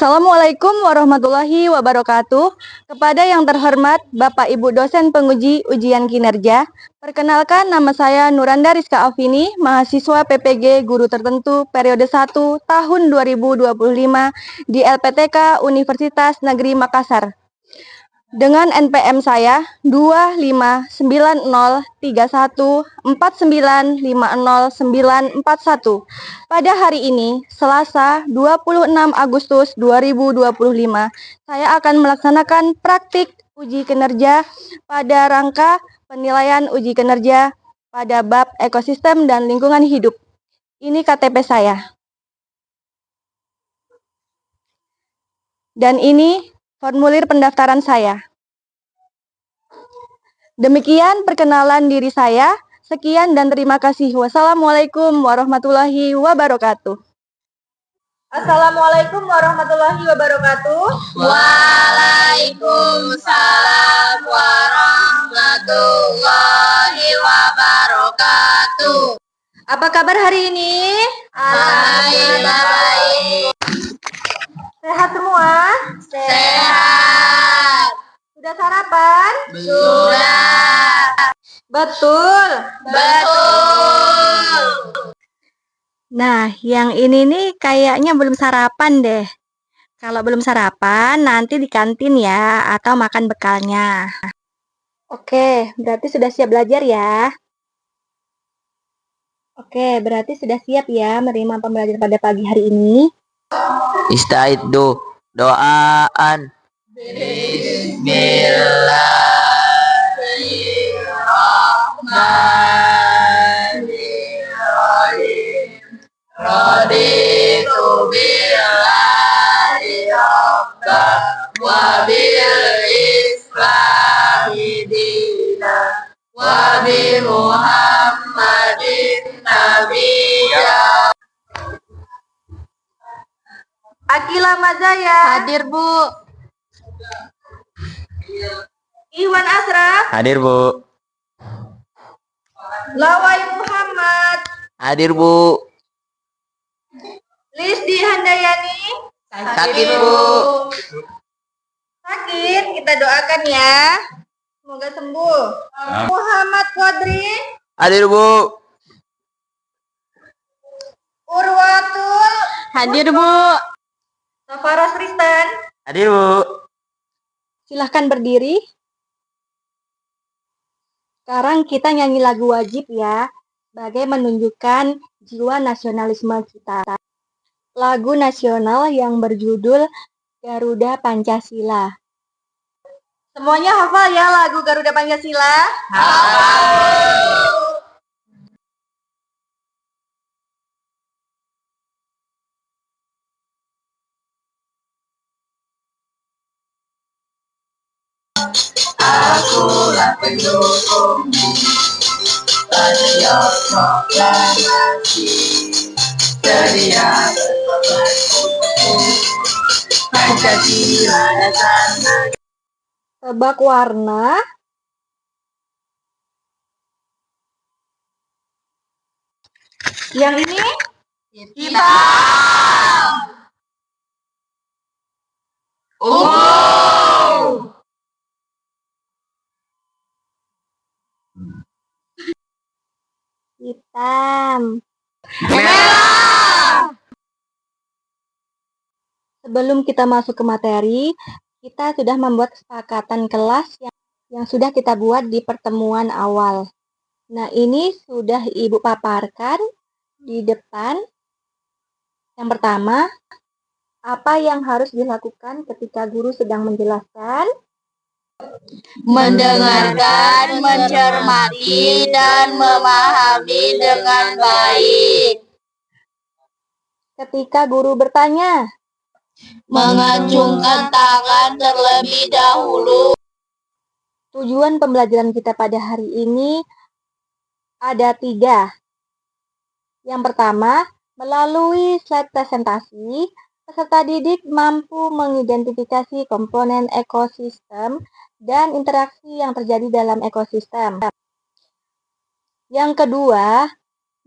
Assalamualaikum warahmatullahi wabarakatuh. Kepada yang terhormat Bapak Ibu dosen penguji ujian kinerja, perkenalkan nama saya Nuranda Rizka Alvini, mahasiswa PPG Guru Tertentu periode 1 tahun 2025 di LPTK Universitas Negeri Makassar. Dengan NPM saya 2590314950941. Pada hari ini, Selasa 26 Agustus 2025, saya akan melaksanakan praktik uji kinerja pada rangka penilaian uji kinerja pada bab ekosistem dan lingkungan hidup. Ini KTP saya. Dan ini formulir pendaftaran saya. Demikian perkenalan diri saya. Sekian dan terima kasih. Wassalamualaikum warahmatullahi wabarakatuh. Assalamualaikum warahmatullahi wabarakatuh. Waalaikumsalam warahmatullahi wabarakatuh. Apa kabar hari ini? Alhamdulillah baik. Sehat semua? Sehat. Sudah sarapan? Sudah. Betul. Betul. Nah, yang ini nih kayaknya belum sarapan deh. Kalau belum sarapan, nanti di kantin ya, atau makan bekalnya. Oke, berarti sudah siap belajar ya? Oke, berarti sudah siap ya menerima pembelajaran pada pagi hari ini? Istaidu doaan. Bismillahirrahmanirrahim. Raditu billahi rabba wa bil islami dina wa bi Muhammadin nabiyya. Akila Mazaya. Hadir, Bu. Iwan Asraf. Hadir, Bu. Lawai Muhammad. Hadir, Bu. Lisdi Handayani. Sakit, Bu. Sakit, kita doakan ya. Semoga sembuh. Muhammad Qadri. Hadir, Bu. Urwatul. Hadir, Bu. Safaras Tristan. Hadir, Bu. Silahkan berdiri. Sekarang kita nyanyi lagu wajib ya, sebagai menunjukkan jiwa nasionalisme kita. Lagu nasional yang berjudul Garuda Pancasila. Semuanya hafal ya lagu Garuda Pancasila? Hafal. Akulah pendukungmu, Patriot Proklamasi, sedia berkorban untukmu, Pancasila dasar negara. Tebak warna. Yang ini? Hitam. Ungu. Hitam. Merah. Sebelum kita masuk ke materi, kita sudah membuat kesepakatan kelas yang sudah kita buat di pertemuan awal. Nah, ini sudah Ibu paparkan di depan. Yang pertama, apa yang harus dilakukan ketika guru sedang menjelaskan? Mendengarkan, mencermati, dan memahami dengan baik. Ketika guru bertanya, Mengacungkan tangan terlebih dahulu. tujuan pembelajaran kita pada hari ini ada 3. Yang pertama, melalui slide presentasi, peserta didik mampu mengidentifikasi komponen ekosistem dan interaksi yang terjadi dalam ekosistem. Yang kedua,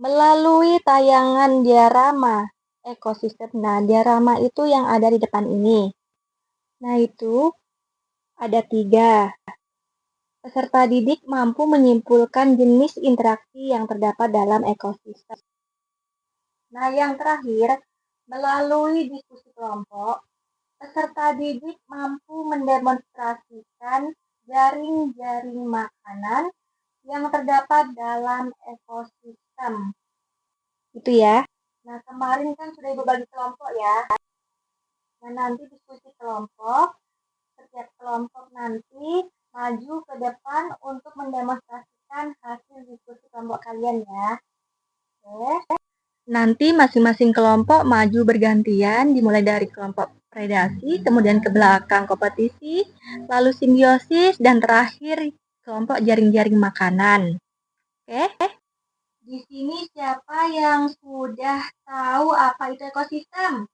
melalui tayangan diorama ekosistem. Nah, diorama itu yang ada di depan ini. Nah, itu ada 3. Peserta didik mampu menyimpulkan jenis interaksi yang terdapat dalam ekosistem. Nah, yang terakhir, melalui diskusi kelompok, peserta didik mampu mendemonstrasikan jaring-jaring makanan yang terdapat dalam ekosistem. Itu ya. Nah, kemarin kan sudah Ibu bagi kelompok ya. Nah, nanti diskusi kelompok, setiap kelompok nanti maju ke depan untuk mendemonstrasikan hasil diskusi kelompok kalian ya. Oke. Nanti masing-masing kelompok maju bergantian, dimulai dari kelompok predasi, kemudian ke belakang kompetisi, lalu simbiosis, dan terakhir kelompok jaring-jaring makanan. Oke? Di sini siapa yang sudah tahu apa itu ekosistem?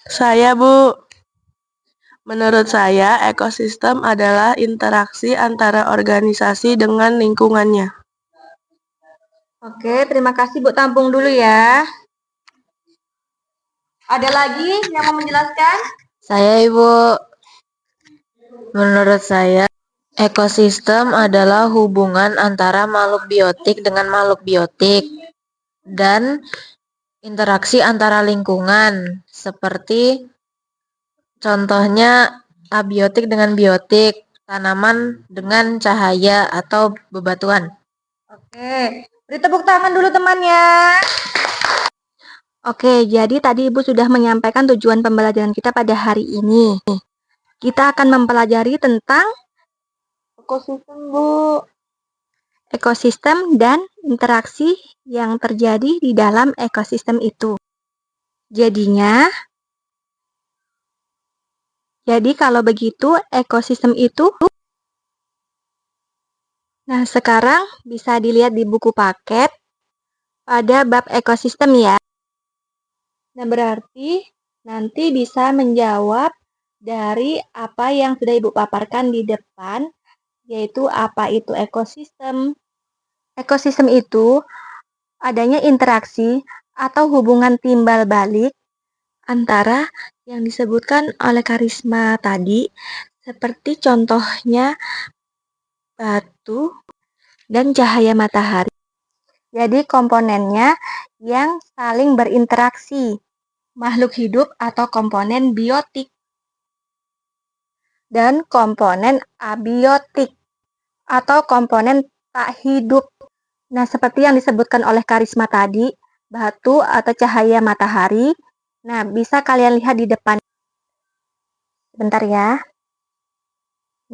Saya, Bu. Menurut saya, ekosistem adalah interaksi antara organisasi dengan lingkungannya. Oke, terima kasih Bu. Tampung dulu ya. Ada lagi yang mau menjelaskan? Saya, Ibu. Menurut saya, ekosistem adalah hubungan antara makhluk biotik dengan makhluk biotik dan interaksi antara lingkungan, seperti contohnya abiotik dengan biotik, tanaman dengan cahaya atau bebatuan. Oke, beri tepuk tangan dulu temannya. Oke, jadi tadi Ibu sudah menyampaikan tujuan pembelajaran kita pada hari ini. Kita akan mempelajari tentang ekosistem, Bu. Ekosistem dan interaksi yang terjadi di dalam ekosistem itu. Jadi kalau begitu ekosistem itu. Nah, sekarang bisa dilihat di buku paket pada bab ekosistem ya. Nah, berarti nanti bisa menjawab dari apa yang sudah Ibu paparkan di depan, yaitu apa itu ekosistem. Ekosistem itu adanya interaksi atau hubungan timbal balik antara yang disebutkan oleh Karisma tadi, seperti contohnya batu dan cahaya matahari. Jadi komponennya yang saling berinteraksi, makhluk hidup atau komponen biotik, dan komponen abiotik atau komponen tak hidup. Nah, seperti yang disebutkan oleh Karisma tadi, batu atau cahaya matahari. Nah, bisa kalian lihat di depan. Sebentar ya.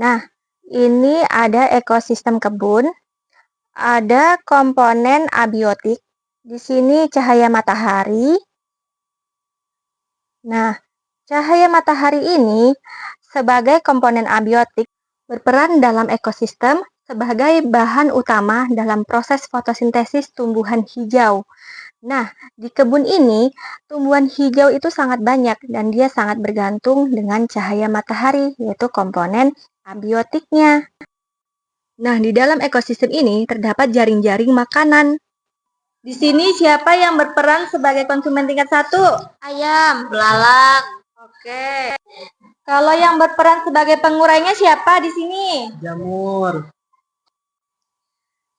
Nah, ini ada ekosistem kebun, ada komponen abiotik. Di sini cahaya matahari. Nah, cahaya matahari ini sebagai komponen abiotik berperan dalam ekosistem sebagai bahan utama dalam proses fotosintesis tumbuhan hijau. Nah, di kebun ini tumbuhan hijau itu sangat banyak dan dia sangat bergantung dengan cahaya matahari, yaitu komponen abiotiknya. Nah, di dalam ekosistem ini terdapat jaring-jaring makanan. Di sini siapa yang berperan sebagai konsumen tingkat 1? Ayam, belalang. Oke. Kalau yang berperan sebagai pengurainya siapa di sini? Jamur.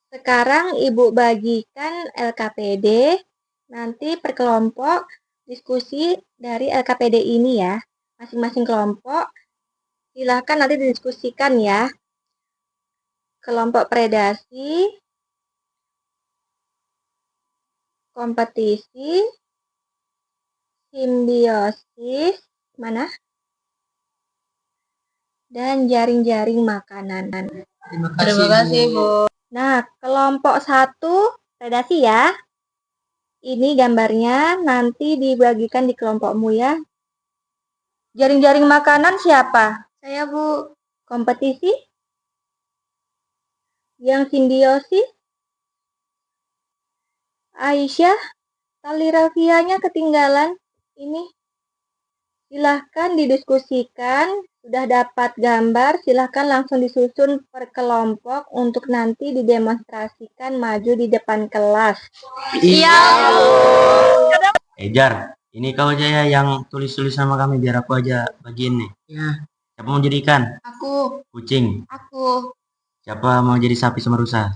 Sekarang Ibu bagikan LKPD, nanti per kelompok diskusi dari LKPD ini ya. Masing-masing kelompok silahkan nanti didiskusikan ya. Kelompok predasi, kompetisi, simbiosis, mana? Dan jaring-jaring makanan. Terima kasih, Bu. Nah, kelompok 1 predasi ya. Ini gambarnya nanti dibagikan di kelompokmu ya. Jaring-jaring makanan siapa? Saya, Bu. Kompetisi? Yang simbiosis? Aisyah? Tali rafianya ketinggalan. Ini silahkan didiskusikan Sudah dapat gambar, silahkan langsung disusun per kelompok untuk nanti didemonstrasikan maju di depan kelas. Iya, Bu. Jar, ini kau aja ya yang tulis-tulis sama kami biar aku aja bagiin nih. Ya. Siapa mau jadi ikan? Aku, Kucing. aku, Siapa mau jadi sapi sama rusa?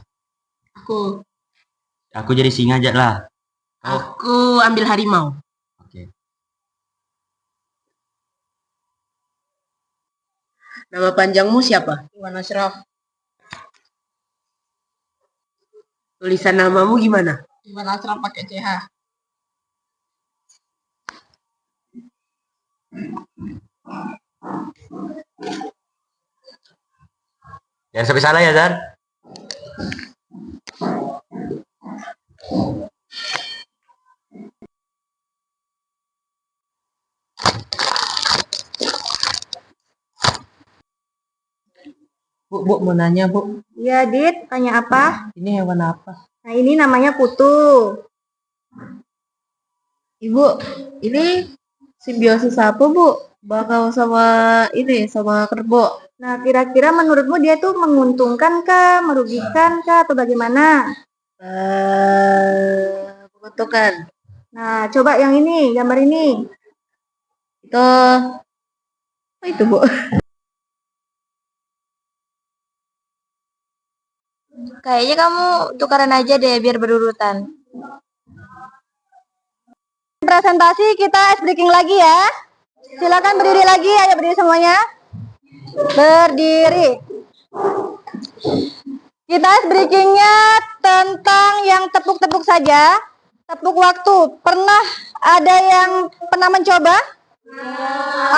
Aku. Aku jadi singa aja lah. Aku ambil harimau. Oke. Nama panjangmu siapa? Iwan Ashraf. Tulisan namamu gimana? Iwan Ashraf pakai CH. Jangan sampai salah ya, Zar. Bu, mau nanya, Bu. Ya, Dit, tanya apa? Ini hewan apa? Nah, ini namanya kutu. Ibu, ini simbiosis apa, Bu? Bakal sama kerbau. Nah, kira-kira menurutmu dia tuh menguntungkan kah, merugikan kah, atau bagaimana? Menguntungkan. Nah, coba yang ini, gambar ini. Itu, apa itu, Bu? Kayaknya kamu tukaran aja deh biar berurutan. Presentasi kita ice breaking lagi ya. Silakan berdiri lagi, ayo berdiri semuanya. Berdiri. Kita ice breakingnya tentang yang tepuk-tepuk saja. Tepuk waktu. Pernah ada yang pernah mencoba?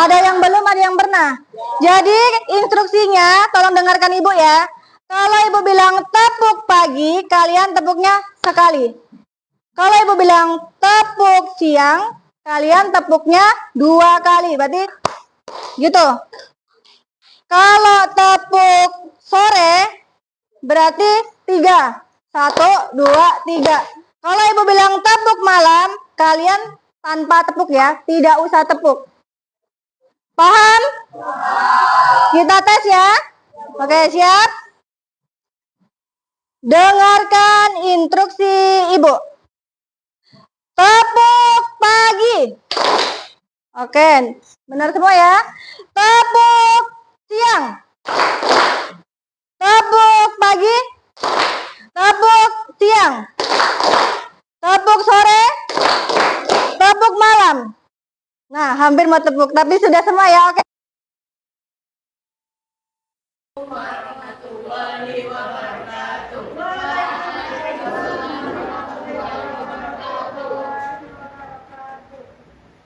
Ada yang belum, ada yang pernah. Jadi instruksinya tolong dengarkan Ibu ya. Kalau Ibu bilang tepuk pagi, kalian tepuknya sekali. Kalau Ibu bilang tepuk siang, kalian tepuknya 2 kali. Berarti gitu. Kalau tepuk sore, berarti 3. 1, 2, 3. Kalau Ibu bilang tepuk malam, kalian tanpa tepuk ya, tidak usah tepuk. Paham? Kita tes ya. Oke, siap? Dengarkan instruksi Ibu. Tepuk pagi. Oke, benar semua ya. Tepuk siang. Tepuk pagi. Tepuk siang. Tepuk sore. Tepuk malam. Nah, hampir mau tepuk, tapi sudah semua ya. Oke.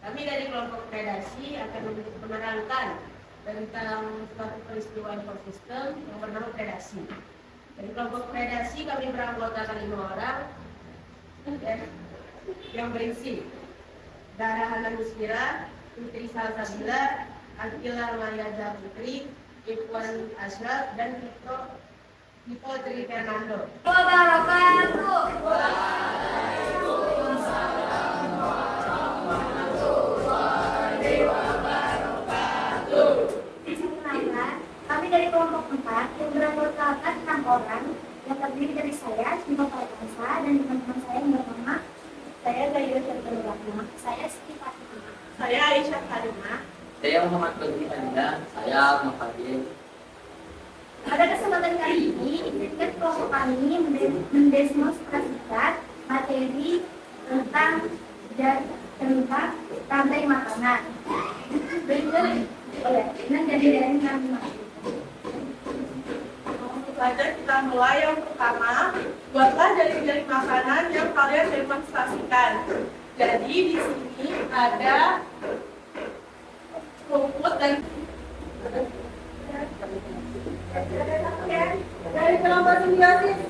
Kami dari kelompok predasi akan menerangkan tentang suatu peristiwa ekosistem yang bernama predasi. Dari kelompok predasi kami beranggotakan 5 orang yang berisi Dara Hana Musfira, Putri Salsabila, Akila Mayaza Putri, Ikhwan Ashraf, dan Vito Tri Fernando. Kami dari kelompok 4 yang beranggotakan 6 orang yang terdiri dari saya, Sinta Farhansa, dan teman-teman saya yang bernama saya Gayo Syarifullah, saya Siti Fatimah, Saya Aisyah Karimah. Saya Muhammad Fadli Fadila, saya Ahmad Fadil. Pada kesempatan kali ini, izinkan kelompok kami mendemonstrasikan materi tentang rantai makanan. Berikut jadi dari kami. Langsung saja kita mulai. Yang pertama, buatlah jaring-jaring makanan yang kalian demonstrasikan. Jadi di sini ada rumput dan dari kelompok simbiosis.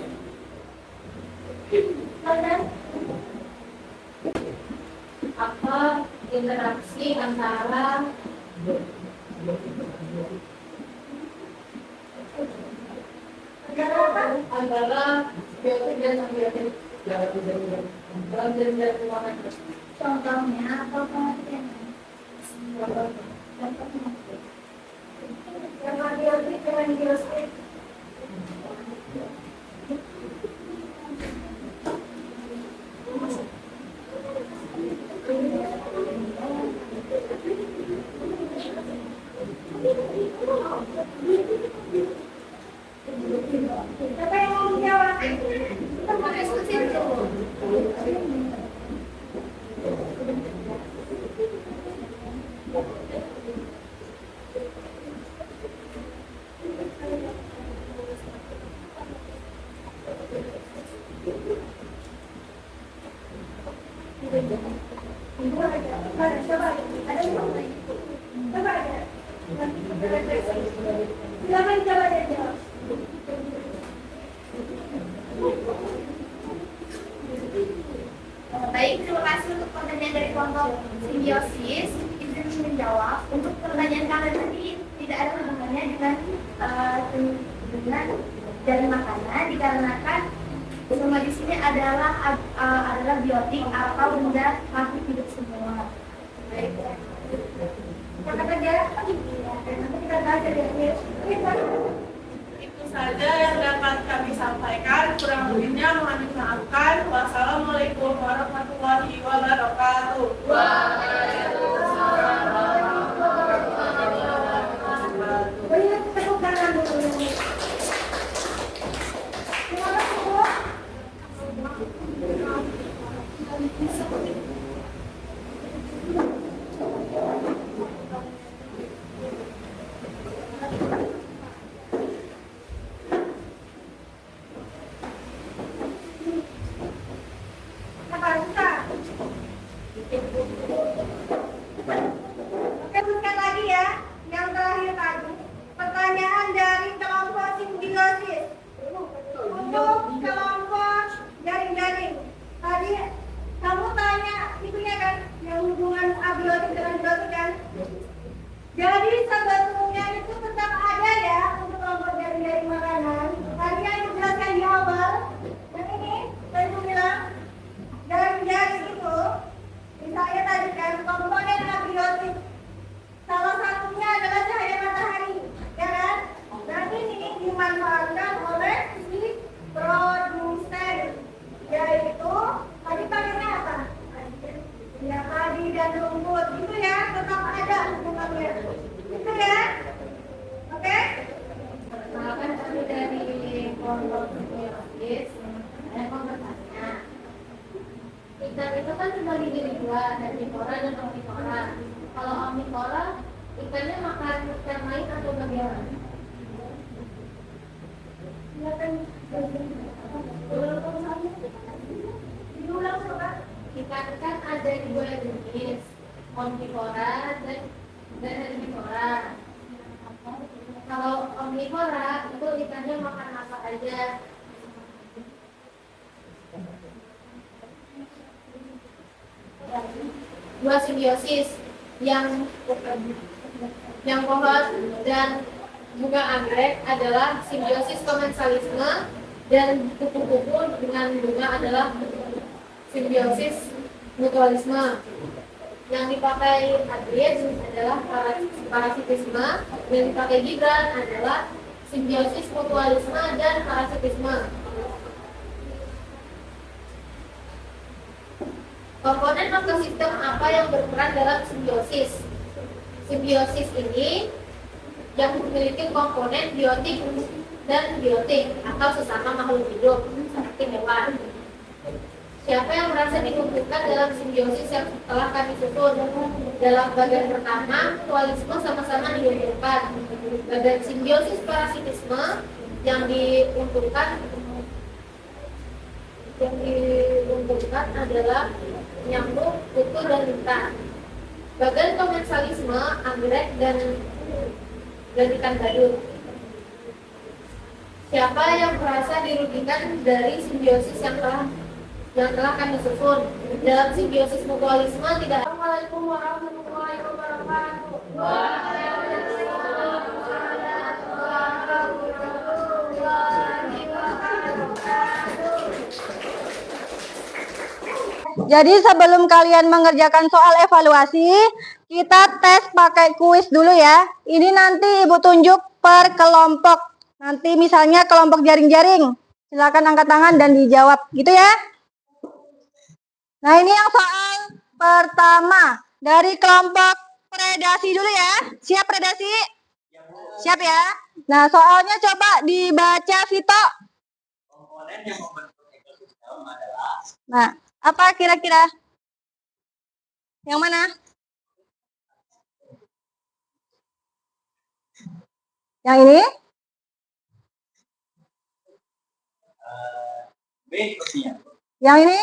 Apa interaksi antara biotik dan abiotik dalam jaring-jaring makanan. contohnya atau pengertiannya? yang abiotik dengan biosfir. Siapa yang mau menjawab? Kita mau diskusi dulu. Coba, ada yang mau nanya? Coba aja. Silakan coba deh jawab. Baik, terima kasih untuk pertanyaan dari kelompok simbiosis. Izin menjawab. Untuk pertanyaan kalian tadi tidak ada hubungannya dengan dari makanan dikarenakan semua di sini adalah biotik atau benda makhluk hidup semua. Baik. Yang ketiga, nanti kita bahas dari Itu saja yang dapat kami sampaikan. Kurang lebihnya mohon dimaafkan. Wassalamualaikum warahmatullahi wabarakatuh. Beri tepuk tangan dulu. Terima kasih, Bu. Oke, teruskan lagi ya. Yang terakhir tadi, pertanyaan dari kelompok simbiosis. Untuk kelompok jaring-jaring. Tadi kamu tanya itunya kan, yang hubungan abiotik dengan biotik kan? Jadi sebetulnya itu tetap ada ya untuk kelompok jaring-jaring makanan. Tadi yang dijelaskan di awal, yang ini saya bilang jaring-jaring itu, misalnya tadi kan komponen abiotik. Salah satunya adalah cahaya matahari, ya kan? Dan ini dimanfaatkan oleh si produsen, yaitu tadi pakainya apa? Ya padi dan rumput, itu ya tetap ada hubungannya, itu ya, oke? Kan kami dari kelompok simbiosis, saya mau bertanya. Ikan itu kan terbagi jadi dua, herbivora dan omnivora. Kalau omnivora, ikannya makan ikan lain atau bagaimana? Ya kan, diulang coba. Ikan kan ada dua jenis, omnivora dan herbivora. Kalau omnivora itu ikannya makan apa aja? Dua simbiosis yang pohon dan bunga anggrek adalah simbiosis komensalisme dan kupu-kupu dengan bunga adalah simbiosis mutualisme. Yang dipakai Adrian adalah parasitisme, yang dipakai Gibran adalah simbiosis mutualisme dan parasitisme. Komponen ekosistem apa yang berperan dalam simbiosis? Simbiosis ini yang memiliki komponen biotik dan biotik atau sesama makhluk hidup seperti hewan. Siapa yang merasa diuntungkan dalam simbiosis yang telah kami susun? Dalam bagian pertama, mutualisme sama-sama diuntungkan. Bagian simbiosis parasitisme yang diuntungkan adalah nyamuk, kutu, dan lintah. Bagian komensalisme, anggrek dan ikan badut. Siapa yang merasa dirugikan dari simbiosis yang telah kami susun? Dalam simbiosis mutualisme tidak. Assalamualaikum warahmatullahi wabarakatuh. Waalaikumsalam warahmatullahi wabarakatuh. Jadi sebelum kalian mengerjakan soal evaluasi, kita tes pakai kuis dulu ya. Ini nanti Ibu tunjuk per kelompok. Nanti misalnya kelompok jaring-jaring, silakan angkat tangan dan dijawab, gitu ya. Nah, ini yang soal pertama dari kelompok predasi dulu ya. Siap predasi? Siap ya. Nah, soalnya coba dibaca Vito. Komponen yang membentuk ekosistem adalah. Nah, apa kira-kira? Yang mana? Yang ini? B sepertinya. Yang ini?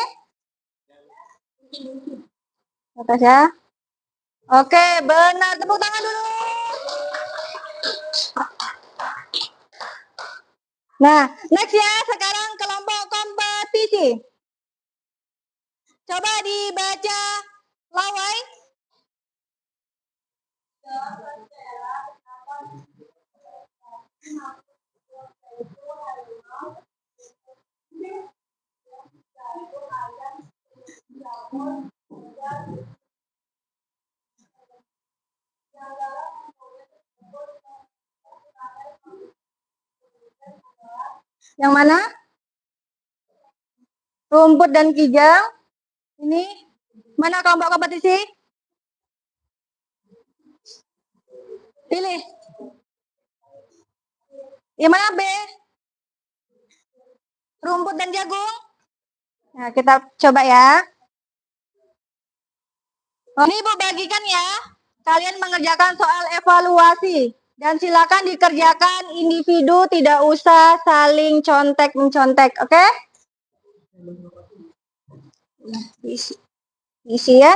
Atas ya. Oke, benar. Tepuk tangan dulu. Nah, next ya. Sekarang kelompok kompetisi. Coba dibaca lawai. Yang mana? Rumput dan kijang. Ini mana kelompok kompetisi? Pilih. Yang mana B? Rumput dan jagung. Nah, kita coba ya. Oh, ini Ibu bagikan ya. Kalian mengerjakan soal evaluasi. Dan silakan dikerjakan individu, tidak usah saling contek-mencontek, oke? Isi ya.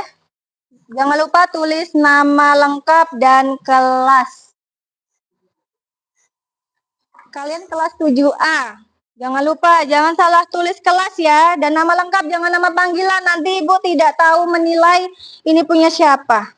Jangan lupa tulis nama lengkap dan kelas. Kalian kelas 7A. Jangan lupa, jangan salah tulis kelas ya. Dan nama lengkap, jangan nama panggilan. Nanti Ibu tidak tahu menilai ini punya siapa.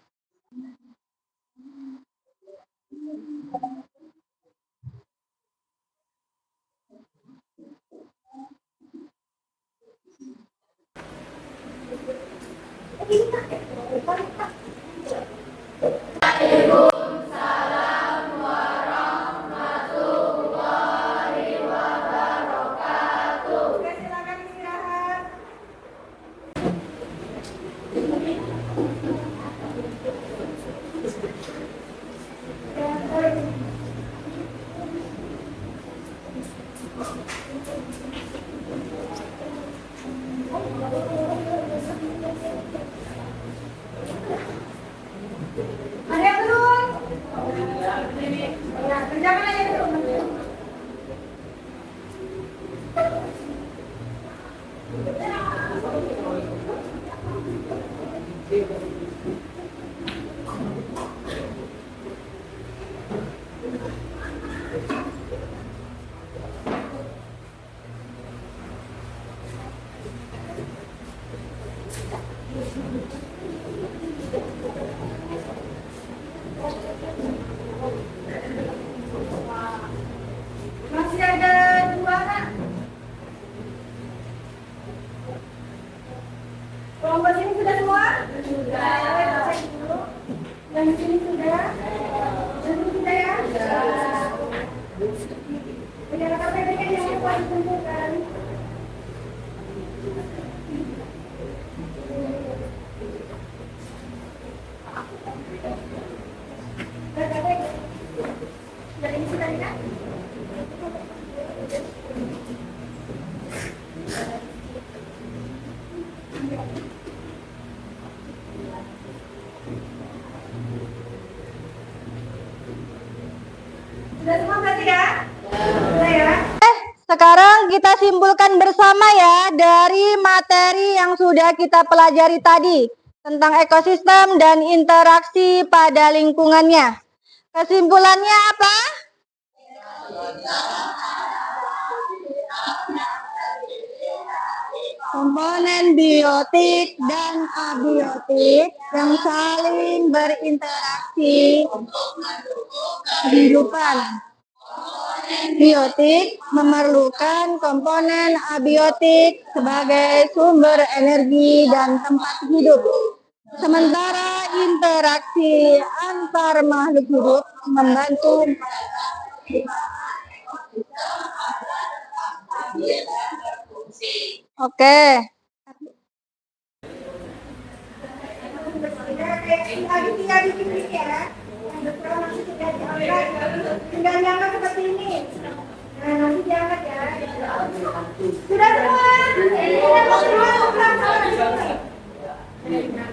Ada yang belum? Ya, kerjakan aja dulu. Masih ada 2 Kak. Kelompok sini sudah semua? Sudah. Cek dulu. Yang di sini sudah? Sudah ya? Sudah. Bendera KPP kan yang mau ditentukan. Sudah ini sudah kan? Sudah semua berarti ya? Sudah ya? Sekarang kita simpulkan bersama ya dari materi yang sudah kita pelajari tadi tentang ekosistem dan interaksi pada lingkungannya. Kesimpulannya apa? Komponen biotik dan abiotik yang saling berinteraksi kehidupan. Biotik memerlukan komponen abiotik sebagai sumber energi dan tempat hidup. Sementara interaksi antar makhluk hidup membantu Oke. Lagi tinggal di sini ya. Yang betul nanti tinggal diangkat. Tinggal diangkat seperti ini. Nah, nanti diangkat ya. Sudah semua. Sudah mau keluar.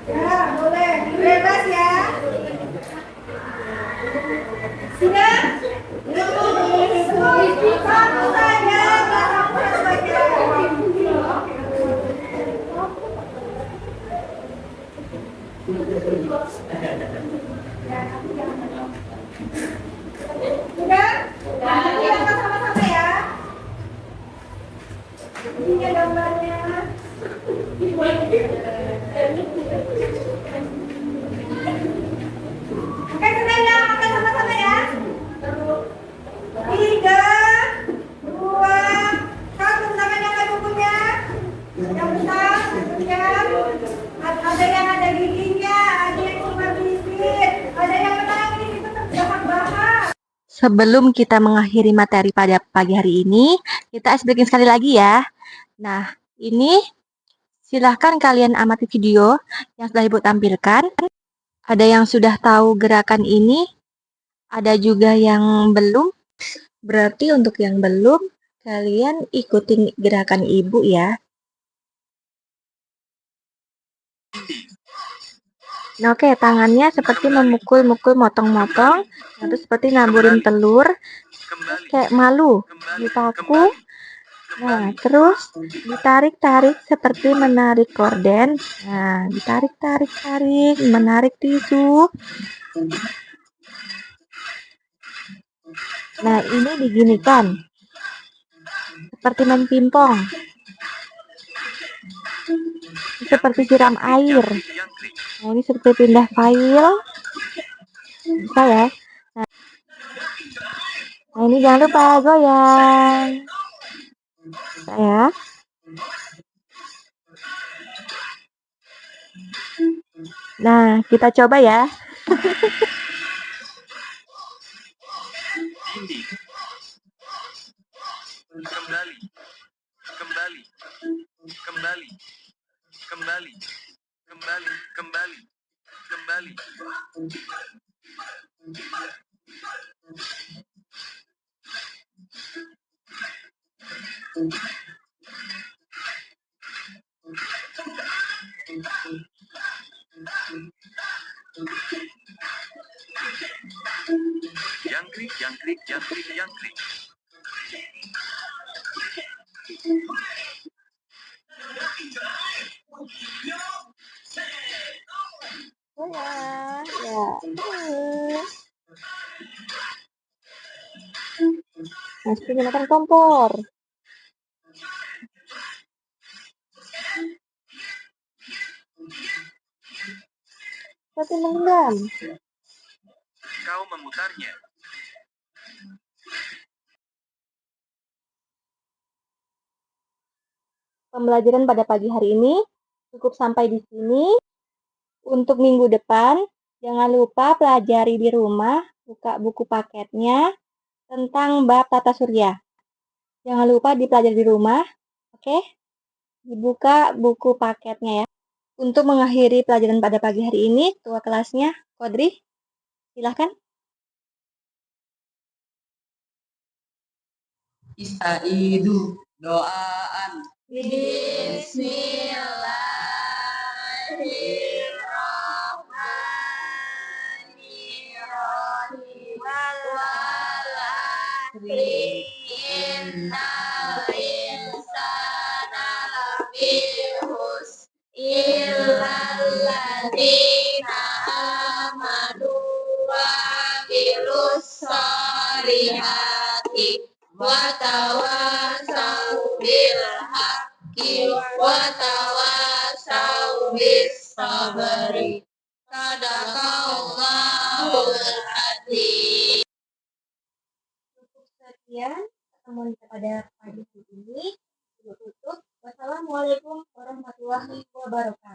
Ya, boleh. Bebas ya. Sudah? Satu saja. Satu saja. Sudah? Nanti angkat sama-sama ya. Ini gambarnya. Oke, sudah ya, angkat sama-sama ya. 3, 2, 1. Tangan yang ada bukunya. Yang besar, yang ada yang ada giginya, ada yang cuma bibir, ada yang menangis itu terbahak-bahak. Sebelum kita mengakhiri materi pada pagi hari ini, kita ice breaking sekali lagi ya. Nah, ini silahkan kalian amati video yang sudah Ibu tampilkan. Ada yang sudah tahu gerakan ini, ada juga yang belum. Berarti untuk yang belum, kalian ikutin gerakan Ibu ya. Nah, oke, tangannya seperti memukul-mukul, motong-motong, terus seperti naburin telur, terus kayak malu, dipaku. Nah, terus ditarik-tarik seperti menarik korden. Nah, ditarik-tarik-tarik, menarik tisu. Nah, ini diginikan, seperti main pingpong, seperti siram air. Nah, ini seperti pindah file. Bisa ya. Nah, ini jangan lupa goyang. Bisa ya. Nah, kita coba ya. Kembali, kembali, kembali, kembali, kembali, kembali, kembali. Jangkrik, jangkrik, jangkrik, jangkrik. Ya. Masih menggunakan kompor. Tapi mengendam. Kau memutarnya. Pembelajaran pada pagi hari ini cukup sampai di sini. Untuk minggu depan, jangan lupa pelajari di rumah, buka buku paketnya tentang bab tata surya. Jangan lupa dipelajari di rumah, oke? Dibuka buku paketnya ya. Untuk mengakhiri pelajaran pada pagi hari ini, ketua kelasnya, Kodri, silahkan. Istaidu doaan. Bismillahirrahmanirrahim. Wal'asri innal insana lafi khusr illal ladzina amanu wa amilus solihati wa tawasau bil haqqi wa tawasau bis sabri. Sadaqallahul azim. Cukup sekian pertemuan kita pada pagi hari ini. Tutup. Wassalamualaikum warahmatullahi wabarakatuh.